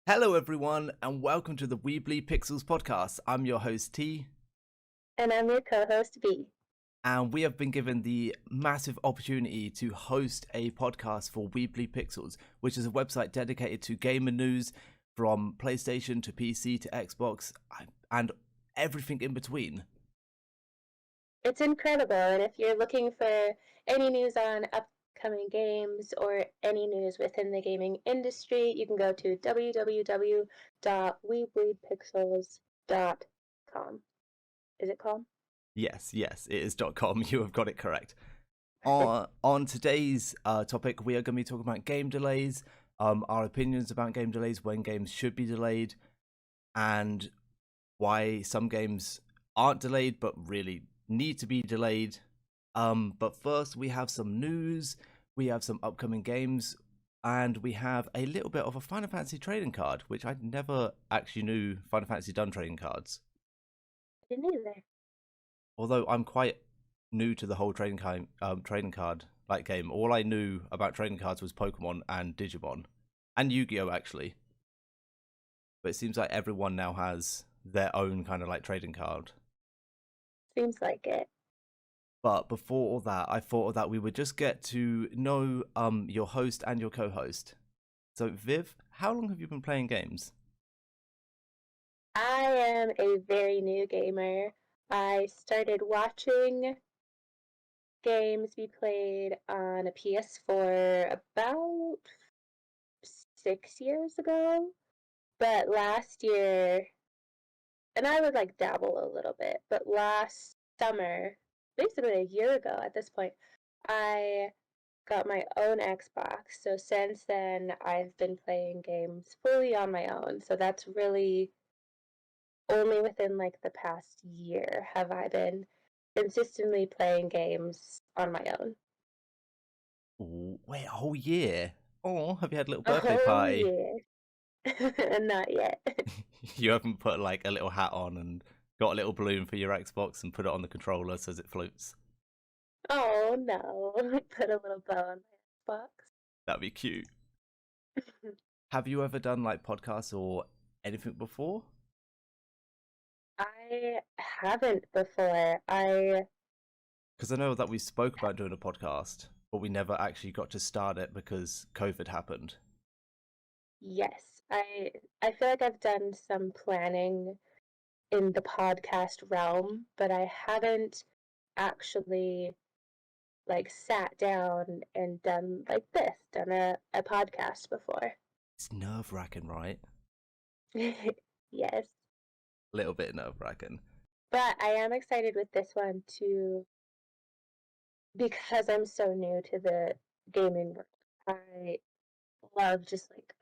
Hello, everyone, and welcome to the Webleedpixels Podcast. I'm your host, T. And I'm your co-host, B. And we have been given the massive opportunity to host a podcast for Webleedpixels, which is a website dedicated to gamer news from PlayStation to PC to Xbox and everything in between. It's incredible, and if you're looking for any news on upcoming games or any news within the gaming industry, you can go to www.webleedpixels.com. Is it called? Yes, it is .com. You have got it correct. On today's topic, we are going to be talking about game delays, our opinions about game delays, when games should be delayed, and why some games aren't delayed but really need to be delayed. But first, we have some news, we have some upcoming games, and we have a little bit of a Final Fantasy trading card, which I never actually knew Final Fantasy done trading cards. I didn't either. Although I'm quite new to the whole trading card game. All I knew about trading cards was Pokemon and Digimon, and Yu-Gi-Oh! Actually. But it seems like everyone now has their own kind of like trading card. Seems like it. But before all that, I thought that we would just get to know your host and your co-host. So Viv, how long have you been playing games? I am a very new gamer. I started watching games be played on a PS4 about 6 years ago. But last year, and I would like dabble a little bit, but last summer, basically a year ago at this point, I got my own Xbox. So since then, I've been playing games fully on my own. So that's really only within like the past year have I been consistently playing games on my own. Ooh, wait, a whole year? Oh, have you had a little A birthday whole party? year. Not yet. You haven't put like a little hat on and got a little balloon for your Xbox and put it on the controller so it floats? Oh no. Put a little bow on my Xbox. That'd be cute. Have you ever done like podcasts or anything before? I haven't before. Because I know that we spoke about doing a podcast, but we never actually got to start it because COVID happened. Yes, I feel like I've done some planning in the podcast realm, but I haven't actually like sat down and done like this, done a podcast before. It's nerve-wracking, right? Yes. A little bit nerve-wracking. But I am excited with this one too because I'm so new to the gaming world. I love just like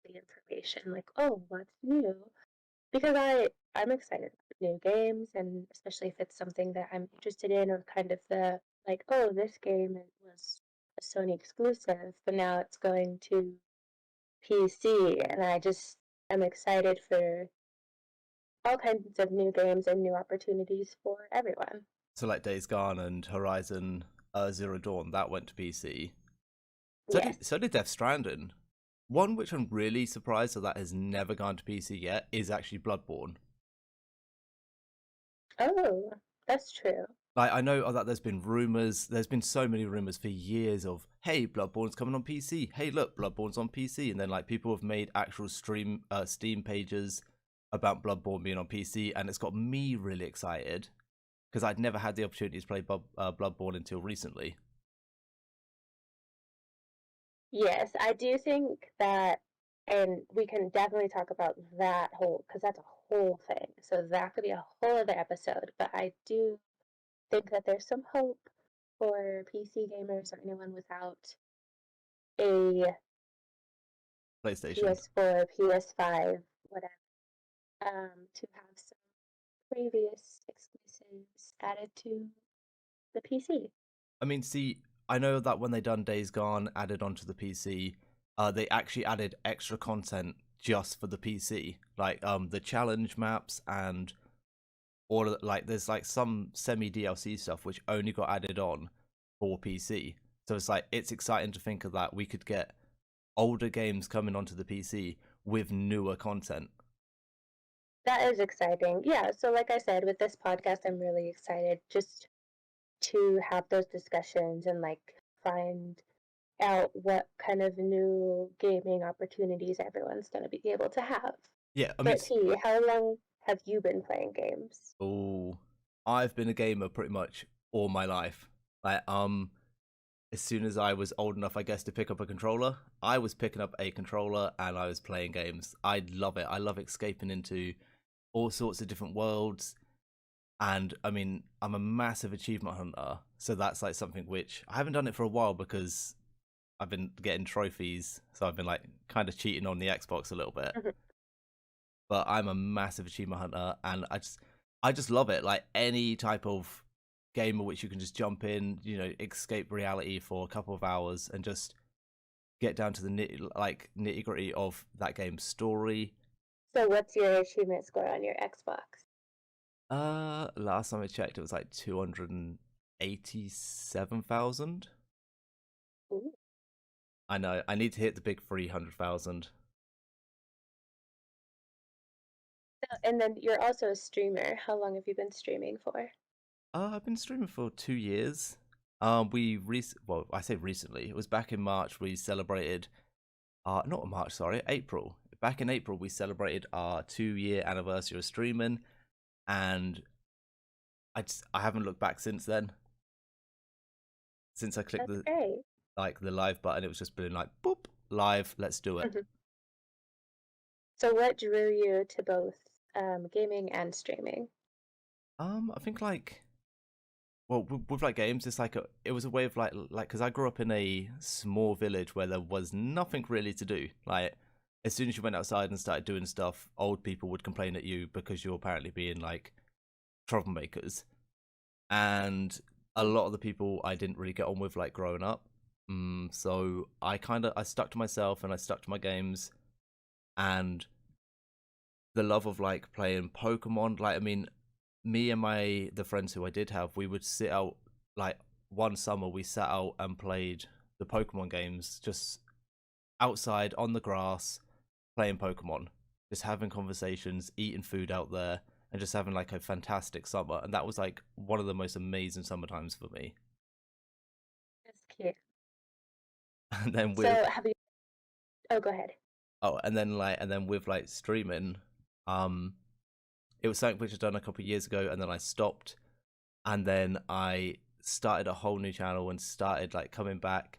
the information, like, oh, what's new? Because I'm excited about new games, and especially if it's something that I'm interested in, or kind of the like, oh, this game was a Sony exclusive, but now it's going to PC, and I'm excited for all kinds of new games and new opportunities for everyone. So like Days Gone and Horizon Zero Dawn, that went to PC. Yes. So did Death Stranding. One which I'm really surprised that has never gone to PC yet is actually Bloodborne. Oh, that's true. Like, I know that there's been rumors. There's been so many rumors for years of, hey, Bloodborne's coming on PC. Hey, look, Bloodborne's on PC. And then like people have made actual Steam pages about Bloodborne being on PC, and it's got me really excited because I'd never had the opportunity to play Bloodborne until recently. Yes, I do think that, and we can definitely talk about that whole, because that's a whole thing. So that could be a whole other episode. But I do think that there's some hope for PC gamers or anyone without a PlayStation. PS4, PS5, whatever, to have some previous exclusives added to the PC. I mean, see, I know that when they done Days Gone added onto the PC, they actually added extra content just for the PC, like the challenge maps and all of, like there's like some semi DLC stuff which only got added on for PC. So it's like it's exciting to think of that we could get older games coming onto the PC with newer content. That is exciting. Yeah, so like I said, with this podcast, I'm really excited just to have those discussions and like find out what kind of new gaming opportunities everyone's going to be able to have. Yeah, I mean, But T, how long have you been playing games? I've been a gamer pretty much all my life. Like, as soon as I was old enough, I guess, to pick up a controller, I was picking up a controller and I was playing games. I love it. I love escaping into all sorts of different worlds. And I mean, I'm a massive achievement hunter, so that's like something which I haven't done it for a while because I've been getting trophies, so I've been like kind of cheating on the Xbox a little bit. But I'm a massive achievement hunter, and I just love it. Like any type of game in which you can just jump in, escape reality for a couple of hours and just get down to the nitty gritty of that game's story. So what's your achievement score on your Xbox? Last time I checked, it was like 287,000. I know. I need to hit the big 300,000. And then you're also a streamer. How long have you been streaming for? I've been streaming for 2 years. I say recently. It was back in March. We celebrated. Not March, sorry, April. Back in April, we celebrated our 2-year anniversary of streaming, and I haven't looked back since then. Since I clicked the live button, it was just been like, boop, live, let's do it. So what drew you to both gaming and streaming? I think with like games, it's like it was a way of like because I grew up in a small village where there was nothing really to do. Like as soon as you went outside and started doing stuff, old people would complain at you because you're apparently being like troublemakers, and a lot of the people I didn't really get on with like growing up. So I stuck to myself and I stuck to my games, and the love of like playing Pokemon. Like I mean, me and the friends who I did have, we would sit out like one summer. We sat out and played the Pokemon games just outside on the grass, playing Pokemon, just having conversations, eating food out there, and just having like a fantastic summer. And that was like one of the most amazing summer times for me. That's cute. And then So have you? Oh, go ahead. Oh, and then with like streaming, it was something which I'd done a couple of years ago, and then I stopped, and then I started a whole new channel and started like coming back,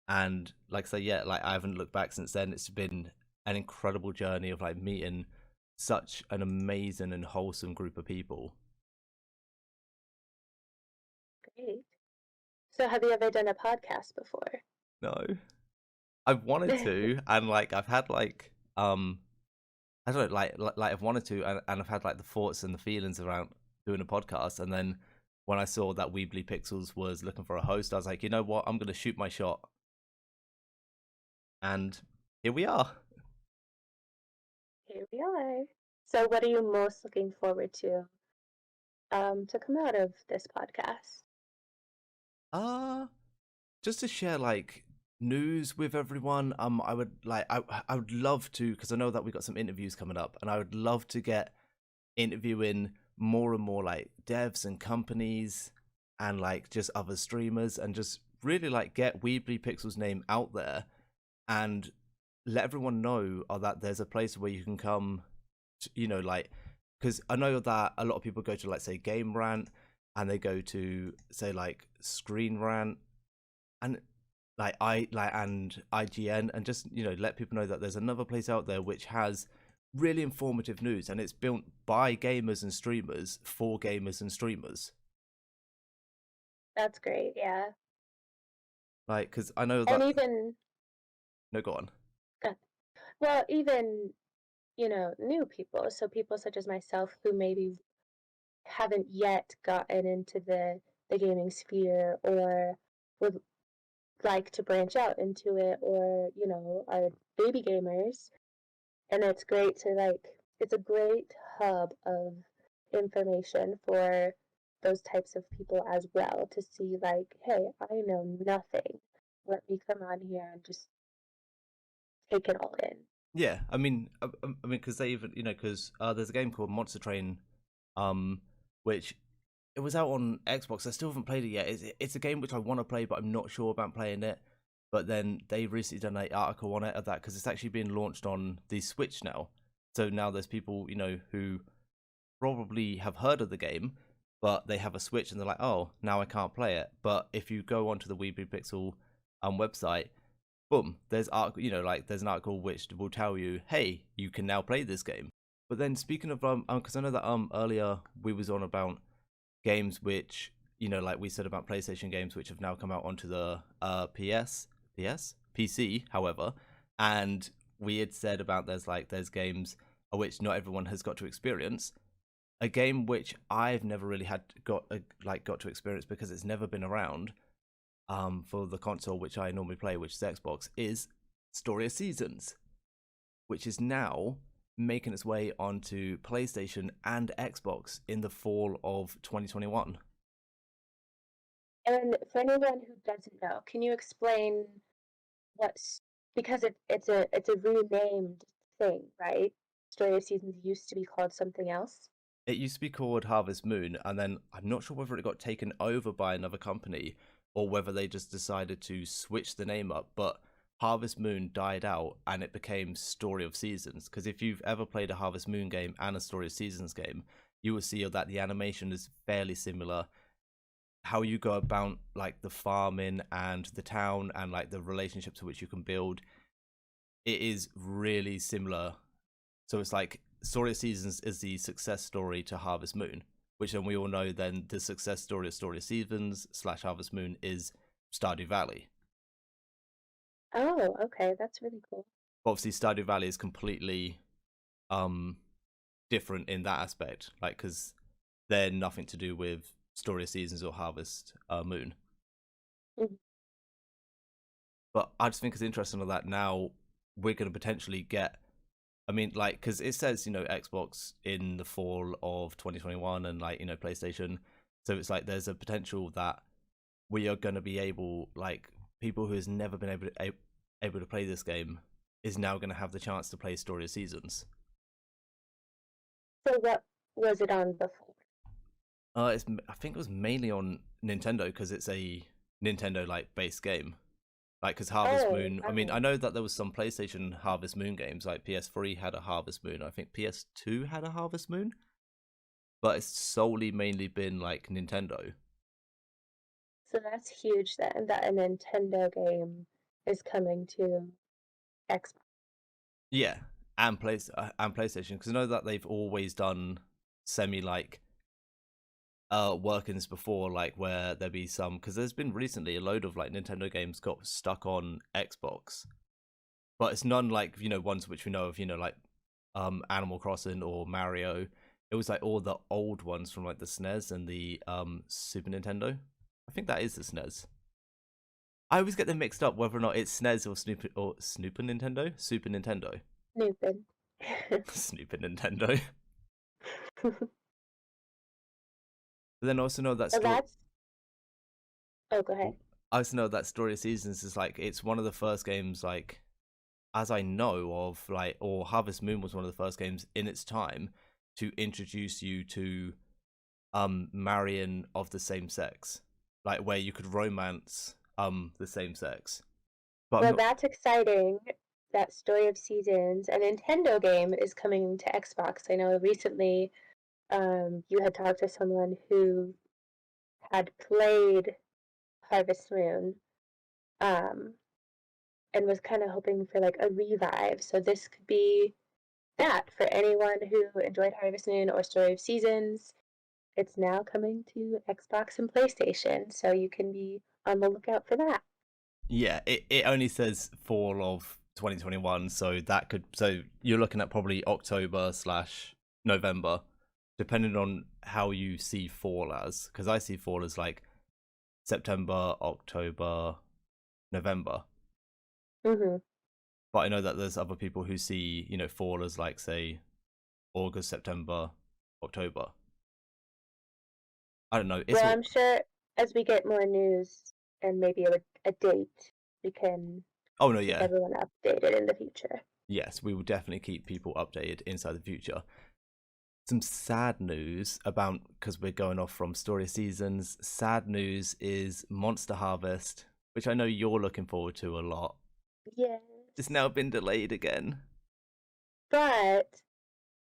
and like I say, yeah, like I haven't looked back since then. It's been an incredible journey of like meeting such an amazing and wholesome group of people. Great. So have you ever done a podcast before? No, I've wanted to, and like I've had like I don't know, like I've wanted to, and I've had like the thoughts and the feelings around doing a podcast, and then when I saw that Webleedpixels was looking for a host, I was like, you know what, I'm gonna shoot my shot, and here we are. Here we are. So what are you most looking forward to come out of this podcast? Just to share like news with everyone. I would like I would love to, because I know that we got some interviews coming up, and I would love to get interviewing more and more like devs and companies and like just other streamers, and just really like get Webleedpixels' name out there and let everyone know that there's a place where you can come to, like, because I know that a lot of people go to like say Game Rant, and they go to say like Screen Rant, and and IGN, and just let people know that there's another place out there which has really informative news, and it's built by gamers and streamers for gamers and streamers. That's great. Yeah. Like, because I know that. And even. No, go on. Well, even new people. So people such as myself who maybe haven't yet gotten into the gaming sphere, or would like to branch out into it, or are baby gamers, and it's great to it's a great hub of information for those types of people as well, to see like, hey, I know nothing, let me come on here and just take it all in. Yeah, I mean, because they even, because there's a game called Monster Train, which it was out on Xbox. I still haven't played it yet. It's a game which I want to play, but I'm not sure about playing it. But then they recently done an article on it of that because it's actually being launched on the Switch now. So now there's people, who probably have heard of the game, but they have a Switch and they're like, oh, now I can't play it. But if you go onto the Webleedpixels website, boom, there's there's an article which will tell you, hey, you can now play this game. But then speaking of because I know that earlier we was on about games which like we said about PlayStation games which have now come out onto the PC, however, and we had said about there's games which not everyone has got to experience. A game which I've never really got to experience because it's never been around for the console which I normally play, which is Xbox, is Story of Seasons, which is now making its way onto PlayStation and Xbox in the fall of 2021. And for anyone who doesn't know, can you explain because it's a renamed thing, right? Story of Seasons used to be called something else. It used to be called Harvest Moon, and then I'm not sure whether it got taken over by another company or whether they just decided to switch the name up, but Harvest Moon died out and it became Story of Seasons. Because if you've ever played a Harvest Moon game and a Story of Seasons game, you will see that the animation is fairly similar. How you go about the farming and the town and the relationships which you can build, it is really similar. So it's Story of Seasons is the success story to Harvest Moon, which then we all know then the success story of Seasons / Harvest Moon is Stardew Valley. Oh, okay, that's really cool. Obviously, Stardew Valley is completely different in that aspect, because they're nothing to do with Story of Seasons or Harvest Moon. Mm-hmm. But I just think it's interesting that now we're going to potentially get, because it says, Xbox in the fall of 2021 and, PlayStation. So it's there's a potential that we are going to be able, people who has never been able to play this game is now going to have the chance to play Story of Seasons. So what was it on before? I think it was mainly on Nintendo because it's a Nintendo based game. Because Harvest Moon, I know that there was some PlayStation Harvest Moon games, PS3 had a Harvest Moon, I think PS2 had a Harvest Moon, but it's solely mainly been Nintendo. So that's huge then, that a Nintendo game is coming to Xbox. Yeah, and PlayStation, because I know that they've always done semi workings before, where there be some, because there's been recently a load of Nintendo games got stuck on Xbox, but it's none ones which we know of, Animal Crossing or Mario. It was all the old ones from the SNES and the Super Nintendo. I think that is the SNES. I always get them mixed up whether or not it's SNES or Super Nintendo. Snoopin. Super Nintendo. But then I also know that Oh, go ahead. I also know that Story of Seasons is it's one of the first games as I know of or Harvest Moon was one of the first games in its time to introduce you to marrying of the same sex, where you could romance the same sex. But that's exciting. That Story of Seasons, a Nintendo game, is coming to Xbox. I know recently you had talked to someone who had played Harvest Moon and was kind of hoping for a revive. So this could be that for anyone who enjoyed Harvest Moon or Story of Seasons. It's now coming to Xbox and PlayStation, so you can be on the lookout for that. Yeah, it only says fall of 2021, so you're looking at probably October / November, depending on how you see fall as, because I see fall as September, October, November. Mm-hmm. But I know that there's other people who see fall as say August, September, October. I don't know. I'm sure as we get more news and maybe a date, we can Oh no, keep yeah. everyone updated in the future. Yes, we will definitely keep people updated inside the future. Some sad news about, because we're going off from story seasons, sad news is Monster Harvest, which I know you're looking forward to a lot. Yes. It's now been delayed again. But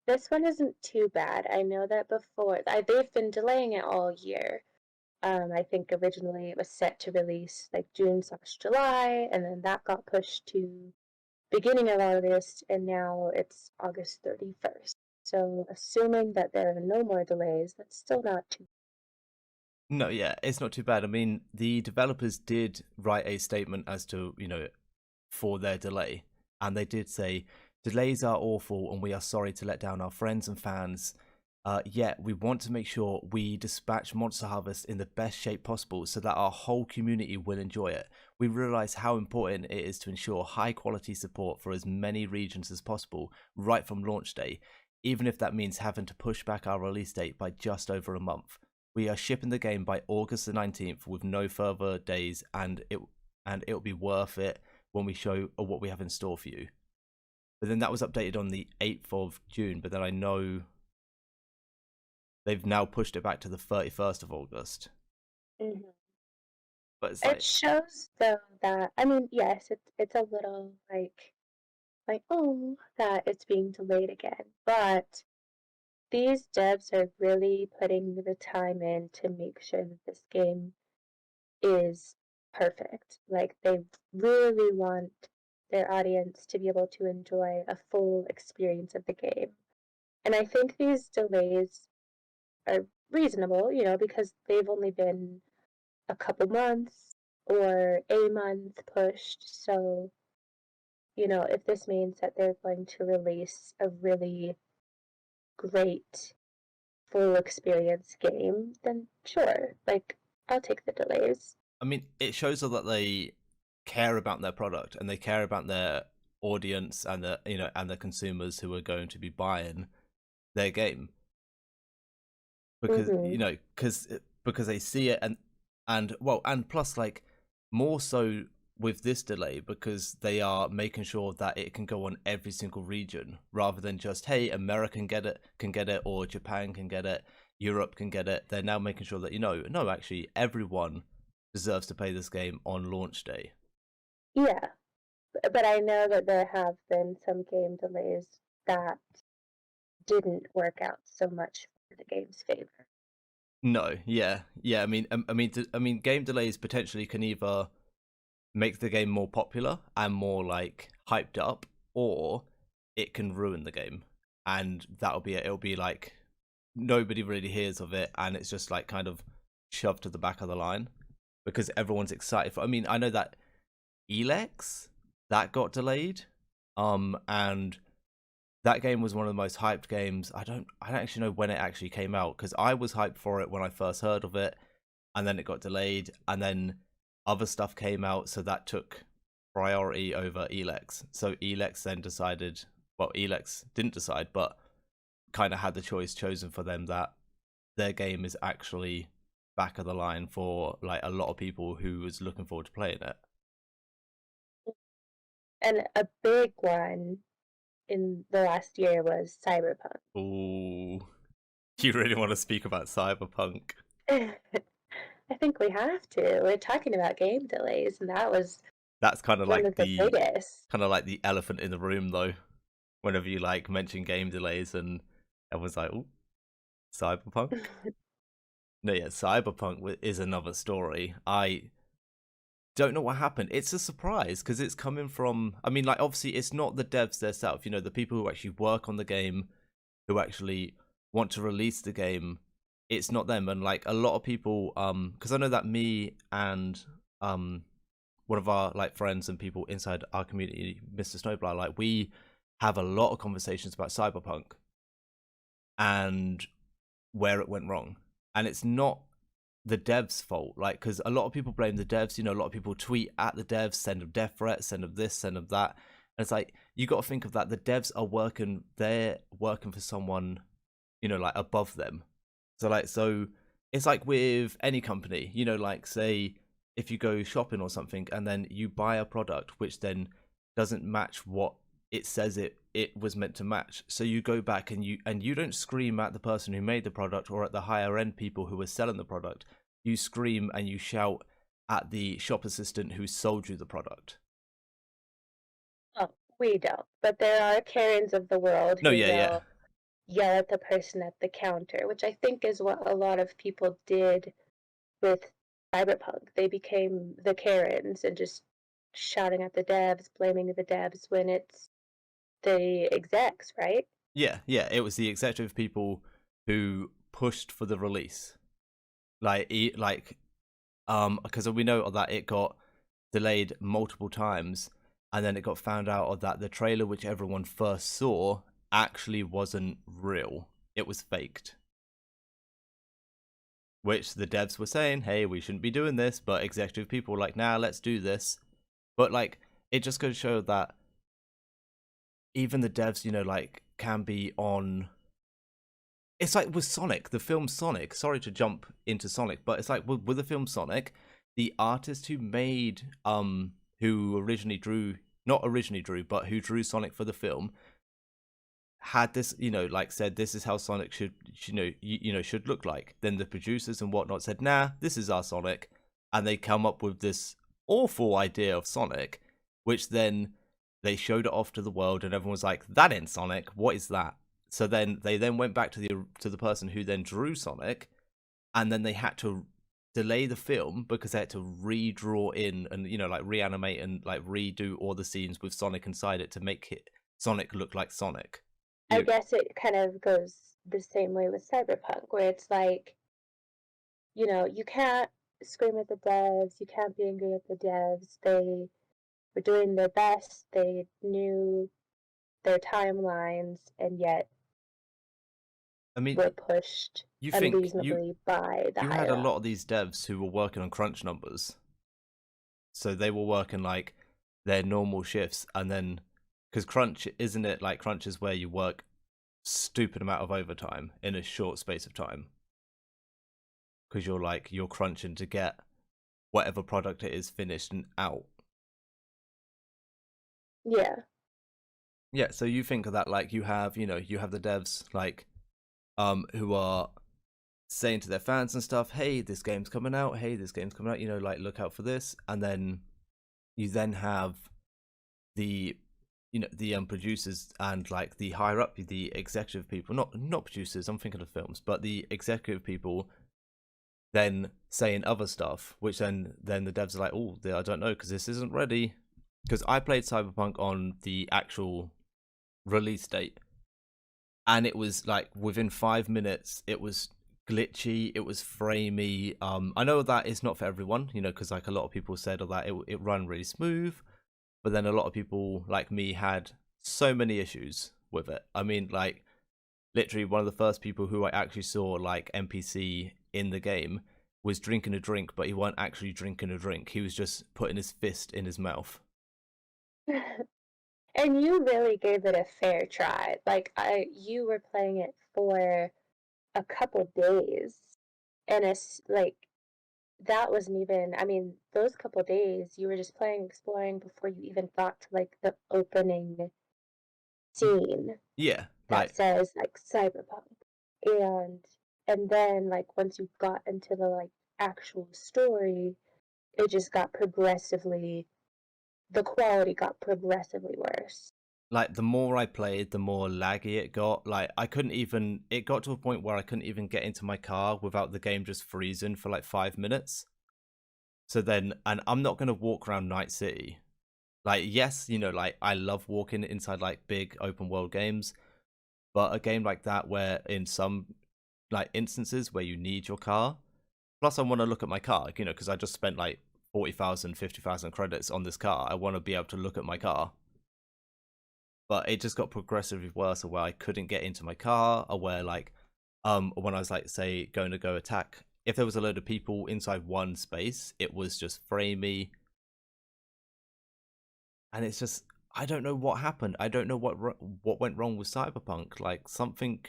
this one isn't too bad. I know that before they've been delaying it all year. I think originally it was set to release like June/July, and then that got pushed to beginning of August, and now it's August 31st. So assuming that there are no more delays, that's still not too. No, yeah, it's not too bad. I mean, the developers did write a statement as to, for their delay, and they did say, delays are awful and we are sorry to let down our friends and fans. Yet we want to make sure we dispatch Monster Harvest in the best shape possible so that our whole community will enjoy it. We realize how important it is to ensure high quality support for as many regions as possible right from launch day, even if that means having to push back our release date by just over a month. We are shipping the game by August the 19th with no further days, and it'll be worth it when we show what we have in store for you. But then that was updated on the 8th of June, but then I know they've now pushed it back to the 31st of August. Mm-hmm. But it's It shows though that, I mean, yes, it's a little like oh, that it's being delayed again, but these devs are really putting the time in to make sure that this game is perfect. Like, they really want their audience to be able to enjoy a full experience of the game. And I think these delays are reasonable, because they've only been a couple months or a month pushed. So, if this means that they're going to release a really great full experience game, then sure, like, I'll take the delays. I mean, it shows that they care about their product and they care about their audience and the consumers who are going to be buying their game, because Mm-hmm. because they see it, and plus, like, more so with this delay, because they are making sure that it can go on every single region rather than just, hey, America can get it, or Japan can get it, Europe can get it. They're now making sure that no, actually everyone deserves to play this game on launch day. Yeah, but I know that there have been some game delays that didn't work out so much for the game's favor. No, yeah. I mean, game delays potentially can either make the game more popular and more like hyped up, or it can ruin the game, and that'll be it. It'll be like nobody really hears of it, and it's just like kind of shoved to the back of the line because everyone's excited for. I mean, I know that Elex that got delayed, and that game was one of the most hyped games. I don't actually know when it actually came out, because I was hyped for it when I first heard of it, and then it got delayed, and then other stuff came out, so that took priority over Elex. So Elex then decided, well, Elex didn't decide, but kind of had the choice chosen for them that their game is actually back of the line for like a lot of people who was looking forward to playing it. And a big one in the last year was Cyberpunk. Ooh, you really want to speak about Cyberpunk? I think we have to. We're talking about game delays, and that was That's kind of one like of the biggest. the elephant in the room, though. Whenever you like mention game delays, and everyone's like, "Oh, Cyberpunk." No, yeah, Cyberpunk is another story. I don't know what happened. It's a surprise because it's coming from. I mean, like, obviously, it's not the devs themselves. The people who actually work on the game, who actually want to release the game. It's not them, and like a lot of people, because I know that me and one of our like friends and people inside our community, Mr. Snowblower, like, we have a lot of conversations about Cyberpunk and where it went wrong, and it's not the devs' fault. Like, because a lot of people blame the devs. A lot of people tweet at the devs, send them death threats, send them this, send them that, and it's like, you got to think of that. The devs are working; they're working for someone, like above them. So it's like with any company, like, say if you go shopping or something and then you buy a product which then doesn't match what it says it was meant to match, so you go back and you don't scream at the person who made the product or at the higher end people who were selling the product. You scream and you shout at the shop assistant who sold you the product. Oh, we don't. But there are Karens of the world who No, will yeah. yell at the person at the counter, which I think is what a lot of people did with Cyberpunk. They became the Karens and just shouting at the devs, blaming the devs when it's the execs, right? Yeah, it was the executive people who pushed for the release. Because we know that it got delayed multiple times, and then it got found out that the trailer which everyone first saw actually wasn't real. It was faked. Which the devs were saying, hey, we shouldn't be doing this, but executive people were like, nah, let's do this. But like, it just goes to show that even the devs, can be on. It's like with Sonic, the film Sonic. Sorry to jump into Sonic, but it's like with the film Sonic, the artist who made who originally drew, not originally drew, but who drew Sonic for the film, had this, said this is how Sonic should should look like. Then the producers and whatnot said, nah, this is our Sonic, and they come up with this awful idea of Sonic, which then they showed it off to the world, and everyone was like, that ain't Sonic. What is that? So then they went back to the person who then drew Sonic, and then they had to delay the film because they had to redraw in and reanimate and redo all the scenes with Sonic inside it to make Sonic look like Sonic. I guess it kind of goes the same way with Cyberpunk, where it's like, you can't scream at the devs, you can't be angry at the devs. They were doing their best, they knew their timelines, and yet were pushed unreasonably by the higher You had a lot of these devs who were working on crunch numbers. So they were working their normal shifts, and then because crunch is where you work stupid amount of overtime in a short space of time, because you're crunching to get whatever product it is finished and out. Yeah, so you think of that you have the devs who are saying to their fans and stuff, hey, this game's coming out, look out for this. And then you then have the producers and the higher up, the executive people, not producers, I'm thinking of films, but the executive people then saying other stuff, which then the devs are like, oh, I don't know, because this isn't ready. Because I played Cyberpunk on the actual release date, and it was within 5 minutes it was glitchy, it was framey. I know that it's not for everyone, because a lot of people said that it ran really smooth, but then a lot of people like me had so many issues with it. I mean, literally one of the first people who I actually saw NPC in the game was drinking a drink, but he wasn't actually drinking a drink, he was just putting his fist in his mouth. And you really gave it a fair try. You were playing it for a couple days, and it's that wasn't even. I mean, those couple days you were just exploring before you even got to the opening scene. Yeah, that says Cyberpunk, and then once you got into the actual story, it just got progressively. The quality got progressively worse. The more I played, the more laggy it got. It got to a point where I couldn't even get into my car without the game just freezing for 5 minutes. So then, and I'm not going to walk around Night City. Yes, I love walking inside big open world games, but a game like that where in some instances where you need your car, plus I want to look at my car, because I just spent 40,000, 50,000 credits on this car. I want to be able to look at my car. But it just got progressively worse, where I couldn't get into my car, or where when I was say going to go attack, if there was a load of people inside one space, it was just framey. And it's just, I don't know what happened. I don't know what went wrong with Cyberpunk. Something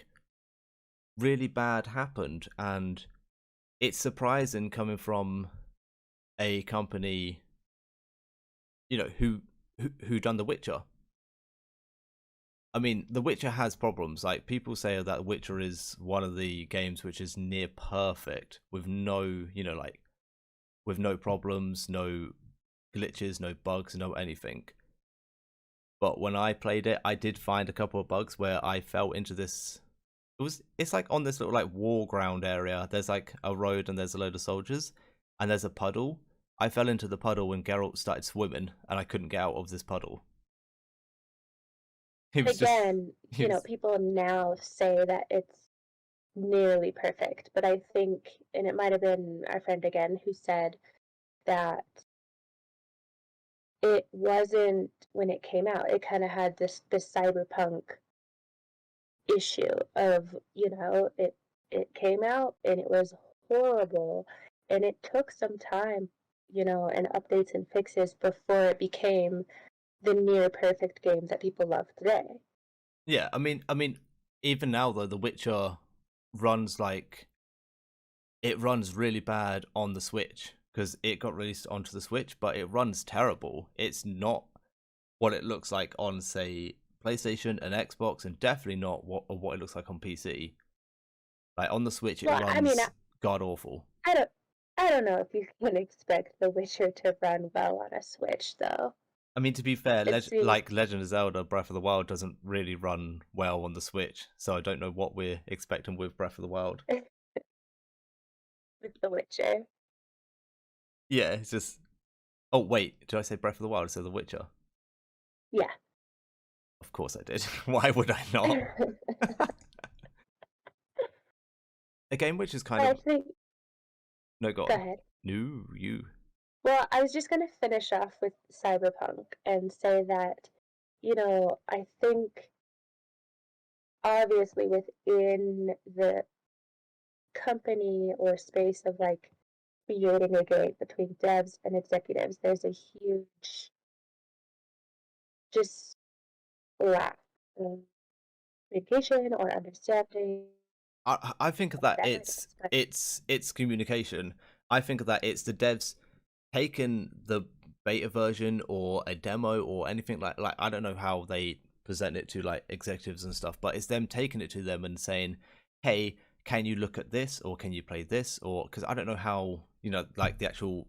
really bad happened, and it's surprising coming from a company, you know, who done The Witcher. I mean, The Witcher has problems. Like, people say that The Witcher is one of the games which is near perfect, with no, you know, like, with no problems, no glitches, no bugs, no anything. But when I played it, I did find a couple of bugs where I fell into this. It's like on this little like war ground area. There's like a road and there's a load of soldiers, and there's a puddle. I fell into the puddle when Geralt started swimming, and I couldn't get out of this puddle. He was just, Again, he was, people now say that it's nearly perfect, but I think, and it might have been our friend again who said that it wasn't when it came out. It kind of had this cyberpunk issue of, it came out and it was horrible, and it took some time, and updates and fixes before it became the near perfect game that people love today. yeah. I mean, even now though, The Witcher runs like it runs really bad on the Switch because it got released onto the Switch, but it runs terrible. It's not what it looks like on, say, PlayStation and Xbox, and definitely not what it looks like on PC. Like on the Switch, it Well, I mean, runs god awful. I don't, I don't know if you can expect The Witcher to run well on a Switch, though. I mean, to be fair, It's like Legend of Zelda: Breath of the Wild doesn't really run well on the Switch, so I don't know what we're expecting with Breath of the Wild. with The Witcher. Yeah, it's just. Oh wait, did I say Breath of the Wild? So The Witcher. Yeah. Of course I did. Why would I not? A game which is kind I of. think. No, go Go on. ahead. No, you. Well, I was just going to finish off with Cyberpunk and say that, I think obviously within the company or space of like creating a game between devs and executives, there's a huge just lack of communication or understanding, I think that whatever it is. But it's communication. I think that it's the devs taking the beta version or a demo or anything like I don't know how they present it to like executives and stuff, but it's them taking it to them and saying, "Hey, can you look at this or can you play this?" Or because I don't know how, you know, like the actual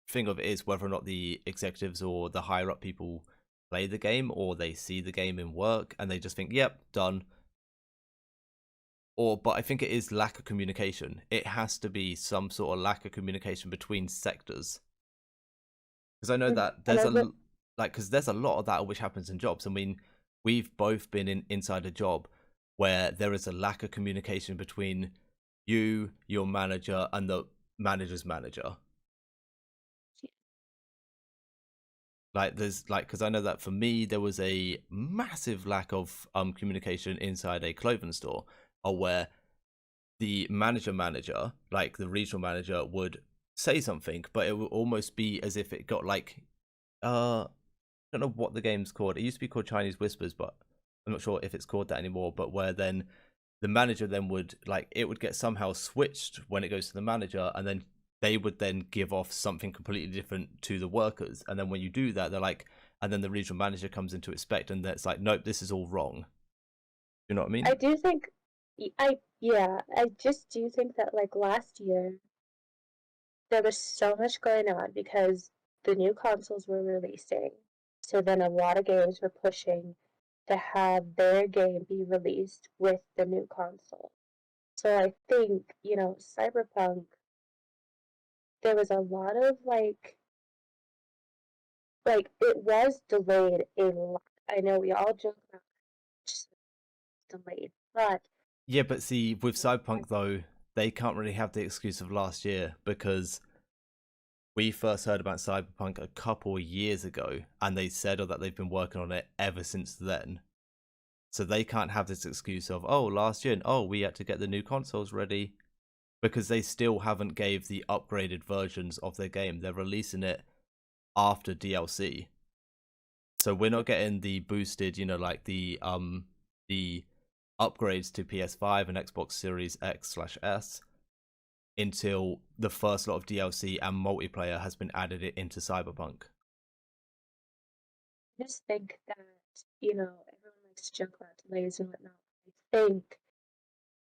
thing of it is whether or not the executives or the higher up people play the game or they see the game in work and they just think, "Yep, done." But I think it is lack of communication. It has to be some sort of lack of communication between sectors. Because I know that and there's I would, because there's a lot of that which happens in jobs. I mean, we've both been inside a job where there is a lack of communication between you, your manager, and the manager's manager. Like there's like, because I know that for me there was a massive lack of communication inside a clothing store, or where the manager, like the regional manager, would say something, but it would almost be as if it got like, I don't know what the game's called. It used to be called Chinese Whispers, but I'm not sure if it's called that anymore. But where then the manager then would like it would get somehow switched when it goes to the manager, and then they would then give off something completely different to the workers. And then when you do that, they're like, and then the regional manager comes in to inspect, and that's like, nope, this is all wrong. You know what I mean? I do think, yeah, I just do think that like last year there was so much going on because the new consoles were releasing. So then a lot of games were pushing to have their game be released with the new console. So I think, Cyberpunk, there was a lot of like it was delayed a lot. I know we all joke about just delayed, but Yeah, but see, with Cyberpunk though, they can't really have the excuse of last year because we first heard about Cyberpunk a couple of years ago, and they said that they've been working on it ever since then. So they can't have this excuse of, oh, last year, and oh, we had to get the new consoles ready, because they still haven't gave the upgraded versions of their game. They're releasing it after DLC. So we're not getting the boosted, you know, like the upgrades to PS5 and Xbox Series X/S. until the first lot of DLC and multiplayer has been added into Cyberpunk. I just think that, everyone likes to joke about delays and whatnot. I think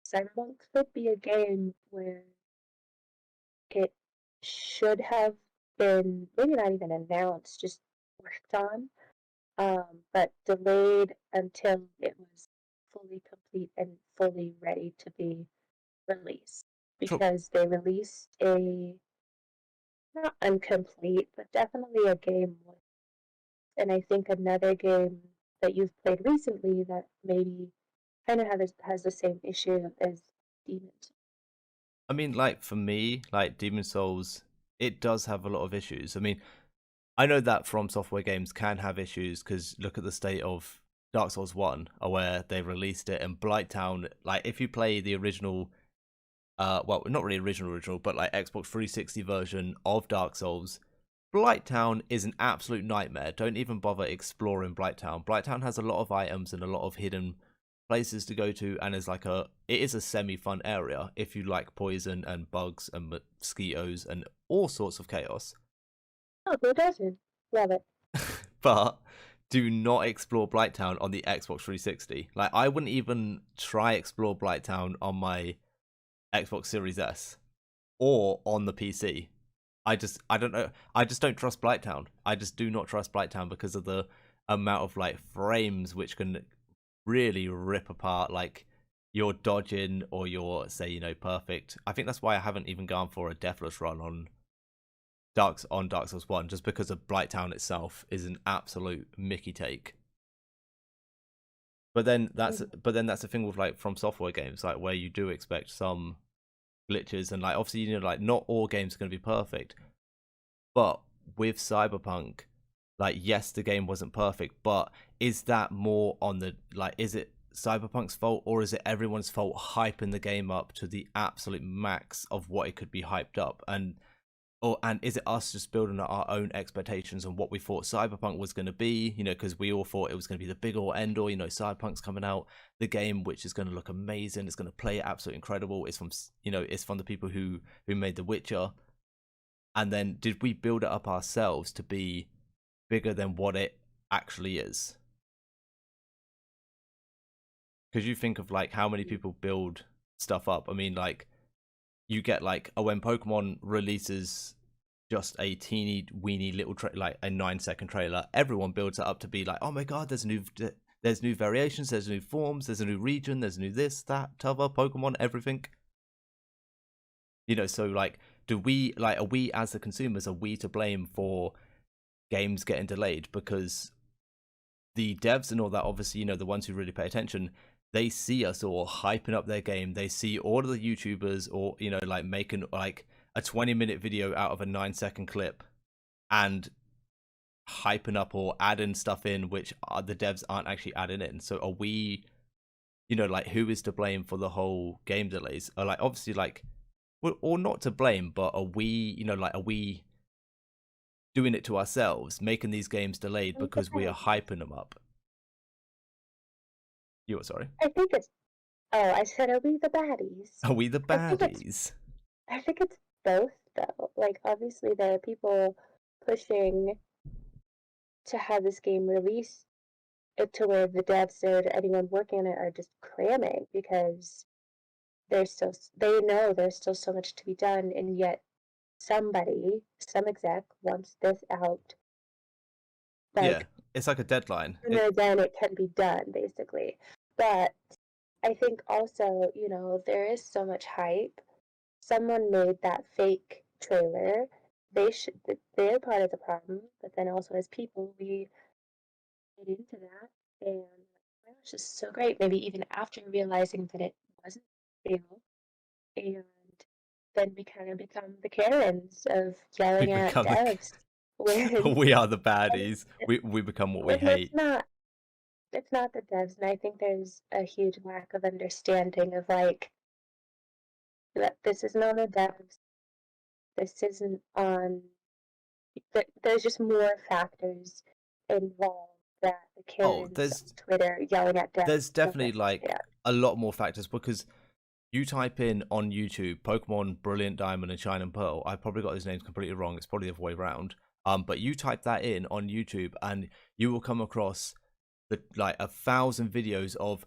Cyberpunk could be a game where it should have been maybe not even announced, just worked on, but delayed until it was fully complete and fully ready to be released. Because they released a not incomplete, but definitely a game with, and I think another game that you've played recently that maybe kind of has the same issue as Demons. I mean, like, for me, like, Demon Souls, it does have a lot of issues. I mean, I know that From Software games can have issues, because look at the state of Dark Souls 1, where they released it, and Blighttown, like, if you play the original, well, not really original, but like Xbox 360 version of Dark Souls, Blighttown is an absolute nightmare. Don't even bother exploring Blighttown. Blighttown has a lot of items and a lot of hidden places to go to, and it is a semi-fun area if you like poison and bugs and mosquitoes and all sorts of chaos. Oh, who doesn't? Love it. But do not explore Blighttown on the Xbox 360. Like, I wouldn't even try explore Blighttown on my Xbox Series S or on the PC. I don't know. I just don't trust Blighttown. I just do not trust Blighttown because of the amount of like frames which can really rip apart like your dodging or your, say, perfect. I think that's why I haven't even gone for a deathless run on Dark Souls 1, just because of Blighttown itself is an absolute Mickey take. But then that's the thing with like From Software games, like, where you do expect some glitches, and like, obviously, like, not all games are going to be perfect. But with Cyberpunk, like, yes, the game wasn't perfect, but is that more on the, like, is it Cyberpunk's fault, or is it everyone's fault hyping the game up to the absolute max of what it could be hyped up? And is it us just building our own expectations on what we thought Cyberpunk was going to be? Because we all thought it was going to be the big or end all. Cyberpunk's coming out, the game which is going to look amazing. It's going to play absolutely incredible. It's from the people who made The Witcher. And then did we build it up ourselves to be bigger than what it actually is? Because you think of like how many people build stuff up. I mean, like, you get like, when Pokemon releases just a teeny weeny little like a 9-second trailer, everyone builds it up to be like, oh my god, there's new variations, there's new forms, there's a new region, there's new this, that, t'other, Pokemon, everything. So like, are we as the consumers, are we to blame for games getting delayed? Because the devs and all that, obviously, the ones who really pay attention, they see us all hyping up their game. They see all of the YouTubers, or like, making like a 20-minute video out of a 9-second clip and hyping up or adding stuff in which the devs aren't actually adding in. So are we, like, who is to blame for the whole game delays? Or like, obviously, like, or not to blame, but are we, like, are we doing it to ourselves, making these games delayed because we are hyping them up? You were sorry? I think it's. Oh, I said, are we the baddies? Are we the baddies? I think it's both, though. Like, obviously, there are people pushing to have this game released to where the devs or anyone working on it are just cramming, because they know there's still so much to be done, and yet some exec wants this out. Like, yeah, it's like a deadline. Then it can be done, basically. But I think also, there is so much hype. Someone made that fake trailer. They're part of the problem, but then also as people, we get into that, and oh my gosh, this is so great. Maybe even after realizing that it wasn't real, and then we kind of become the Karens of yelling at devs. We are the baddies. We become what we hate. It's not the devs, and I think there's a huge lack of understanding of, like, that this isn't on the devs. This isn't on. There's just more factors involved that the Karens on Twitter yelling at devs. There's definitely like a lot more factors, because you type in on YouTube Pokemon Brilliant Diamond and Shine and Pearl. I probably got those names completely wrong. It's probably the other way around. But you type that in on YouTube, and you will come across like 1,000 videos of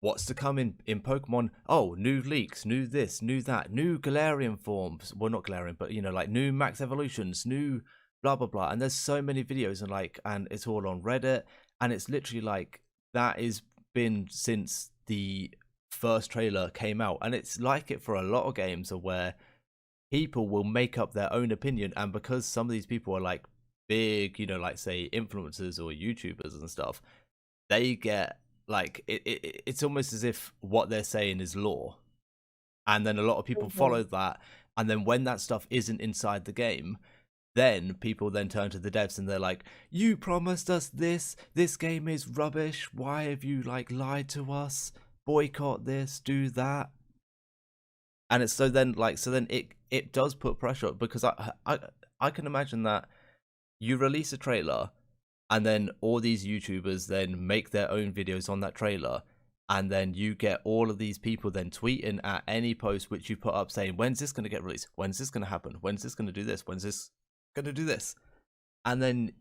what's to come in Pokemon. Oh, new leaks, new this, new that, new Galarian forms. Well, not Galarian, but like new Max Evolutions, new blah blah blah. And there's so many videos, and it's all on Reddit, and it's literally like that has been since the first trailer came out, and it's like it for a lot of games where people will make up their own opinion, and because some of these people are like big, like say influencers or YouTubers and stuff, they get like it's almost as if what they're saying is law, and then a lot of people follow that, and then when that stuff isn't inside the game, then people then turn to the devs and they're like, you promised us this game is rubbish, why have you like lied to us, boycott this, do that. And it's so then it does put pressure, because I can imagine that you release a trailer and then all these YouTubers then make their own videos on that trailer, and then you get all of these people then tweeting at any post which you put up saying, when's this going to get released, when's this going to happen, when's this going to do this, when's this going to do this. And then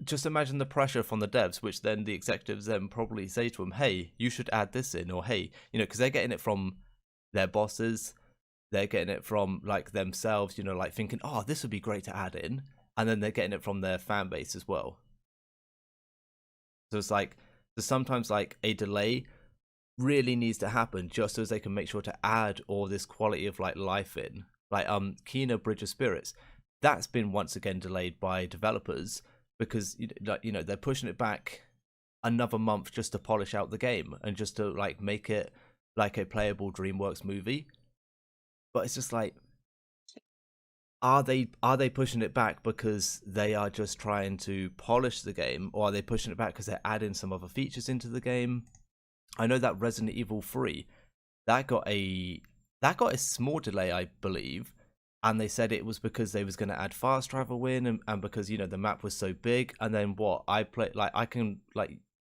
just imagine the pressure from the devs, which then the executives then probably say to them, hey, you should add this in, or hey, because they're getting it from their bosses, they're getting it from like themselves, like thinking, oh, this would be great to add in, and then they're getting it from their fan base as well. So it's like, sometimes like a delay really needs to happen just so as they can make sure to add all this quality of like life in. Like Kena Bridge of Spirits, that's been once again delayed by developers because they're pushing it back another month just to polish out the game and just to like make it like a playable DreamWorks movie. But it's just like, are they pushing it back because they are just trying to polish the game, or are they pushing it back because they're adding some other features into the game? I know that Resident Evil 3 that got a small delay, I believe, and they said it was because they was going to add fast travel in, and because the map was so big. And then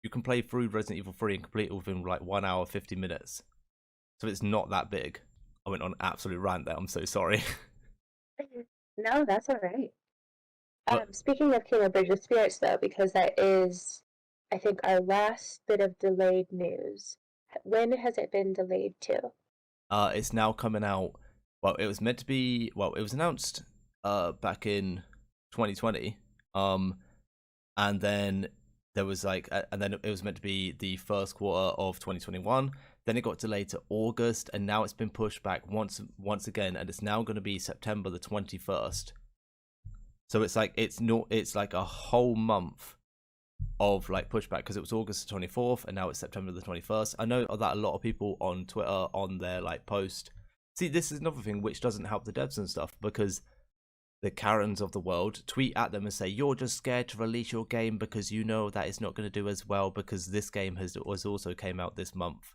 you can play through Resident Evil 3 and complete it within like 1 hour 50 minutes, so it's not that big. I went on an absolute rant there, I'm so sorry. No, that's all right. Speaking of King of Bridge of Spirits, though, because that is, I think, our last bit of delayed news. When has it been delayed to? It's now coming out. Well, it was meant to be. Well, it was announced back in 2020. And then there was and then it was meant to be the first quarter of 2021. Then it got delayed to August, and now it's been pushed back once again, and it's now going to be September the 21st. So it's like it's like a whole month of like pushback, because it was August the 24th and now it's September the 21st. I know that a lot of people on Twitter on their like post. See, this is another thing which doesn't help the devs and stuff, because the Karens of the world tweet at them and say, you're just scared to release your game because that it's not going to do as well because this game has also came out this month.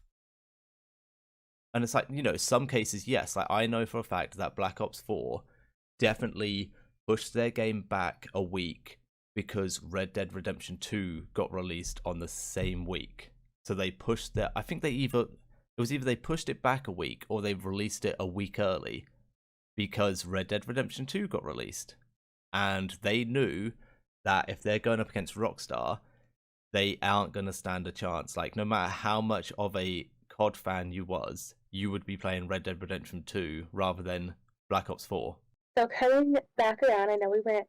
And it's like, some cases, yes, like I know for a fact that Black Ops 4 definitely pushed their game back a week because Red Dead Redemption 2 got released on the same week. So they pushed I think they pushed it back a week or they released it a week early because Red Dead Redemption 2 got released. And they knew that if they're going up against Rockstar, they aren't going to stand a chance. Like, no matter how much of a COD fan you would be playing Red Dead Redemption 2 rather than Black Ops 4. So coming back around, I know we went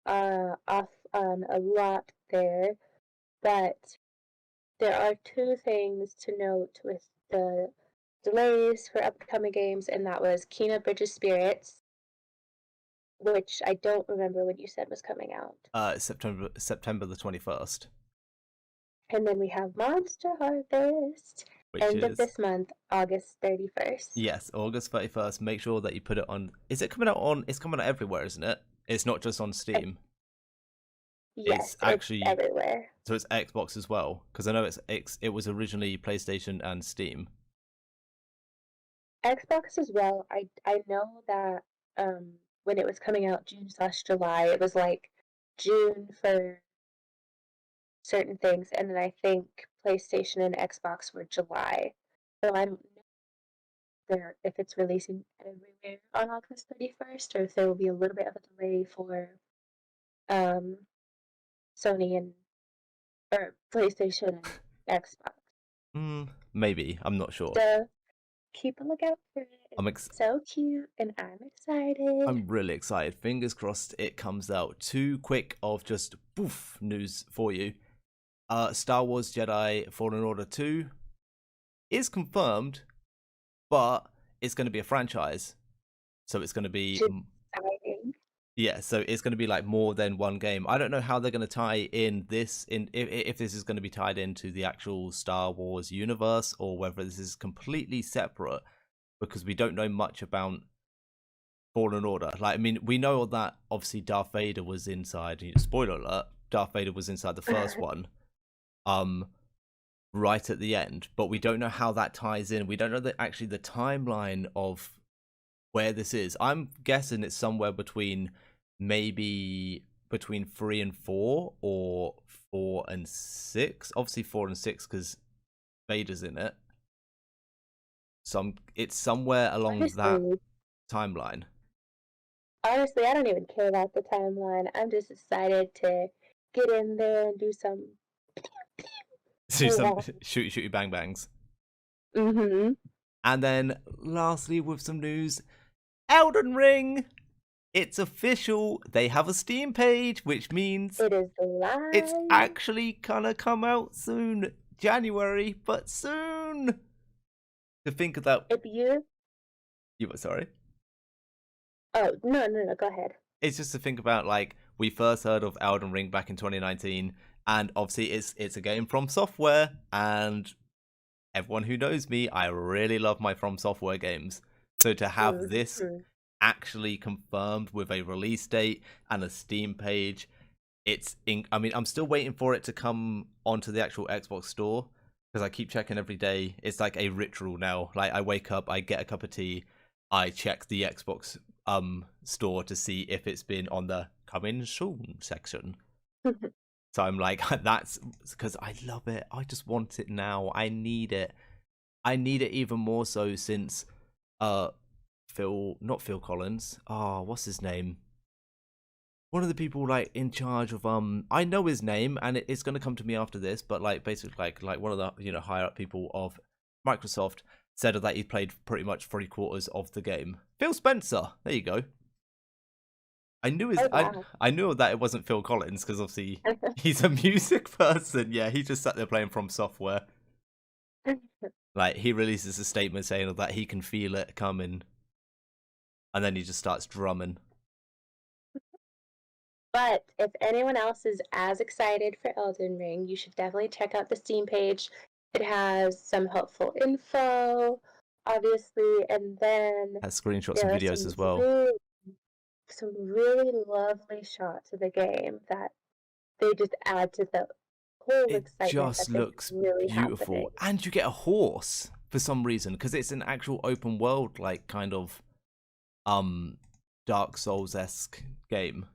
off on a lot there, but there are two things to note with the delays for upcoming games, and that was Kena Bridge of Spirits, which I don't remember when you said was coming out. September the 21st. And then we have Monster Harvest, end of this month, August 31st. Yes, August 31st. Make sure that you put it on. Is it coming out on? It's coming out everywhere, isn't it? It's not just on Steam. Yes, it's actually everywhere. So it's Xbox as well, because I know it was originally PlayStation and Steam. Xbox as well. I know that when it was coming out June/July, it was like June for certain things, and then I think PlayStation and Xbox were July. So I'm if it's releasing everywhere on August 31st, or if there will be a little bit of a delay for um, Sony and or PlayStation and Xbox. Maybe. I'm not sure. So keep a lookout for it. I'm It's so cute, and I'm excited. I'm really excited. Fingers crossed it comes out. Too quick of just poof news for you. Star Wars Jedi Fallen Order 2 is confirmed, but it's going to be a franchise. So it's going to be Exciting. yeah, so it's going to be like more than one game. I don't know how they're going to tie in this if this is going to be tied into the actual Star Wars universe or whether this is completely separate, because we don't know much about Fallen Order. Like, I mean, we know that obviously Darth Vader was inside. Spoiler alert: Darth Vader was inside the first one, right at the end. But we don't know how that ties in. We don't know actually the timeline of where this is. I'm guessing it's somewhere between maybe between 3 and 4 or 4 and 6. Obviously 4 and 6 because Vader's in it. It's somewhere along that timeline. Honestly, I don't even care about the timeline. I'm just excited to get in there and do some shooty bang bangs. Mm-hmm. And then lastly, with some news, Elden Ring. It's official. They have a Steam page, which means it is live. It's actually gonna come out soon. January, but soon. To think of that. If you were sorry? Oh, no, go ahead. It's just to think about, like, we first heard of Elden Ring back in 2019, and obviously it's a game from Software, and everyone who knows me, I really love my From Software games. So to have this actually confirmed with a release date and a Steam page, I'm still waiting for it to come onto the actual Xbox store, because I keep checking every day. It's like a ritual now. Like, I wake up, I get a cup of tea, I check the Xbox store to see if it's been on the coming soon section. So I'm like, that's because I love it. I just want it now. I need it even more so since not Phil Collins. What's his name? One of the people like in charge of I know his name, and it's gonna come to me after this, but like basically like one of the higher up people of Microsoft said that he played pretty much 3/4 of the game. Phil Spencer. There you go. I knew I knew that it wasn't Phil Collins because obviously he's a music person. Yeah, he just sat there playing From Software. Like, he releases a statement saying that he can feel it coming, and then he just starts drumming. But if anyone else is as excited for Elden Ring, you should definitely check out the Steam page. It has some helpful info, obviously, and then has screenshots and videos as well. Some really lovely shots of the game that they just add to the whole excitement. It just looks really beautiful, happening. And you get a horse for some reason because it's an actual open world, like kind of Dark Souls-esque game.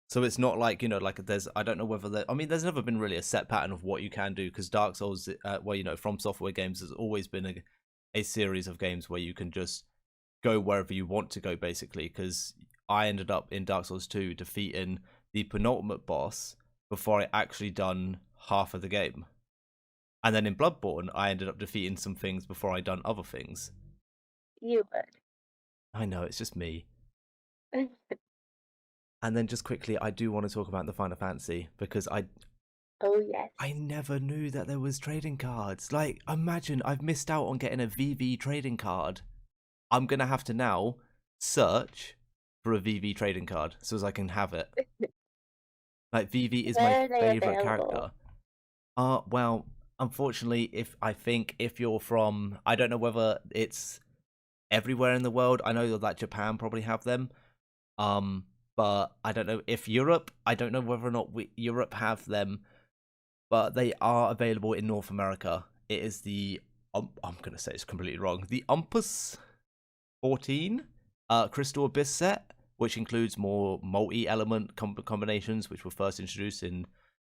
So it's not like, like there's, I don't know whether there's never been really a set pattern of what you can do, because Dark Souls, From Software games has always been a series of games where you can just go wherever you want to go, basically, because I ended up in Dark Souls 2 defeating the penultimate boss before I actually done half of the game. And then in Bloodborne, I ended up defeating some things before I done other things. You would. I know, it's just me. And then just quickly, I do want to talk about the Final Fantasy, because Oh, yes. I never knew that there was trading cards. Like, imagine I've missed out on getting a VV trading card. I'm going to have to now search for a VV trading card so as I can have it. Like, VV is my favourite character. Well, unfortunately, if you're from, I don't know whether it's everywhere in the world. I know that Japan probably have them. But I don't know if Europe, I don't know whether or not Europe have them, but they are available in North America. It is the, I'm going to say it's completely wrong, the Umpus 14 Crystal Abyss set, which includes more multi-element combinations, which were first introduced in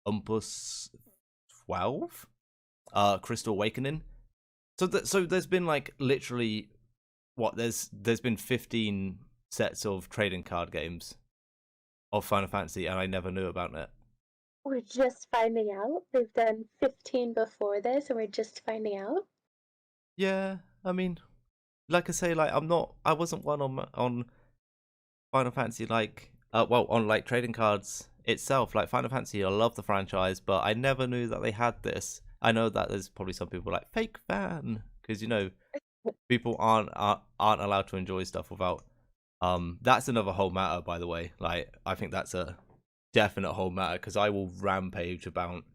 Umpus 12, Crystal Awakening. So there's been like literally what there's been 15 sets of trading card games of Final Fantasy, and I never knew about it. We're just finding out. They've done 15 before this, and we're just finding out. Yeah, I mean, like I say, like I wasn't one on Final Fantasy like on like trading cards itself. Like Final Fantasy, I love the franchise, but I never knew that they had this. I know that there's probably some people like fake fan because people aren't allowed to enjoy stuff without. That's another whole matter, by the way. Like I think that's a definite whole matter because I will rampage about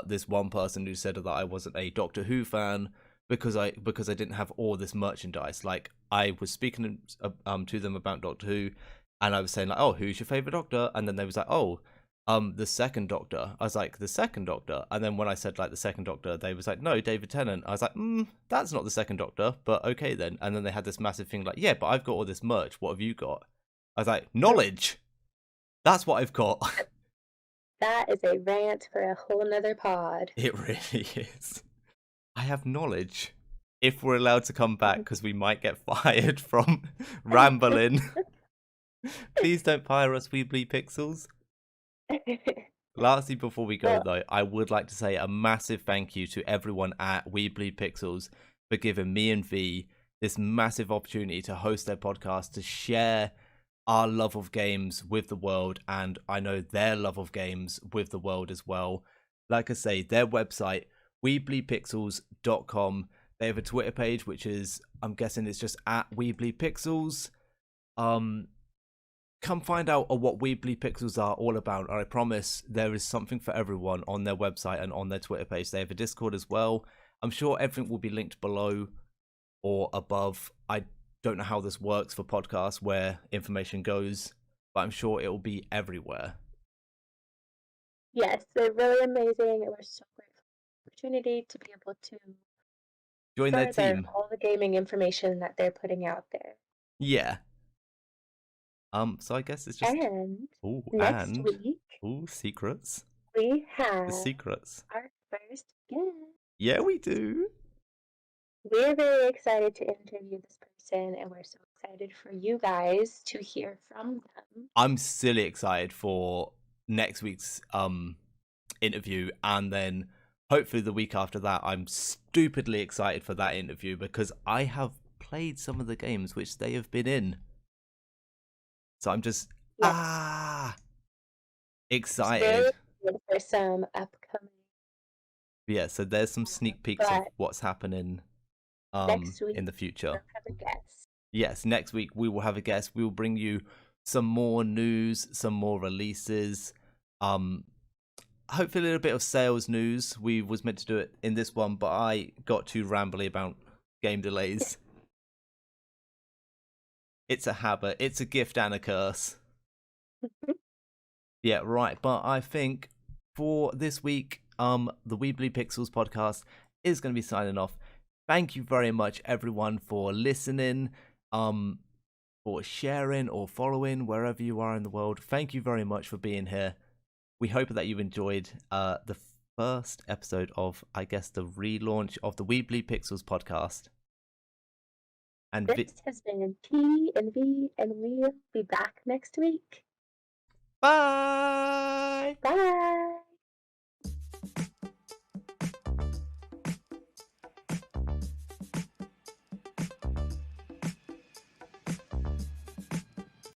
this one person who said that I wasn't a Doctor Who fan because I didn't have all this merchandise. Like I was speaking to them about Doctor Who, and I was saying like, oh, who's your favorite Doctor? And then they was like, oh, the second Doctor. I was like, the second Doctor. And then when I said like the second Doctor, they was like, no, David Tennant. I was like, that's not the second Doctor, but okay then. And then they had this massive thing like, yeah, but I've got all this merch. What have you got? I was like, knowledge. That's what I've got. That is a rant for a whole nother pod. It really is. I have knowledge. If we're allowed to come back, because we might get fired from rambling. Please don't fire us, Webleedpixels. Lastly, before we go, though, I would like to say a massive thank you to everyone at Webleedpixels for giving me and V this massive opportunity to host their podcast, to share our love of games with the world, and I know their love of games with the world as well. Like I say, their website, Webleedpixels.com. They have a Twitter page, which is, I'm guessing it's just at Webleedpixels. Come find out what Webleedpixels are all about. And I promise there is something for everyone on their website and on their Twitter page. They have a Discord as well. I'm sure everything will be linked below or above. I don't know how this works for podcasts where information goes, but I'm sure it will be everywhere. Yes, they're really amazing, and we're so grateful for the opportunity to be able to Join their team. All the gaming information that they're putting out there. Yeah. So I guess it's just next week. Secrets. We have the secrets. Our first guest. Yeah, we do. We're very excited to interview this person, and we're so excited for you guys to hear from them. I'm silly excited for next week's interview, and then hopefully the week after that. I'm stupidly excited for that interview because I have played some of the games which they have been in. So I'm just excited. For some upcoming. Yeah, so there's some sneak peeks of what's happening next week, in the future. We'll have a guest. Yes, next week we will have a guest. We will bring you some more news, some more releases. Hopefully a little bit of sales news. We was meant to do it in this one, but I got too rambly about game delays. It's a habit. It's a gift and a curse. Yeah, right. But I think for this week, the Webleedpixels podcast is going to be signing off. Thank you very much, everyone, for listening, for sharing or following wherever you are in the world. Thank you very much for being here. We hope that you enjoyed the first episode of, I guess, the relaunch of the Webleedpixels podcast. And this has been T and V, and we'll be back next week. Bye! Bye!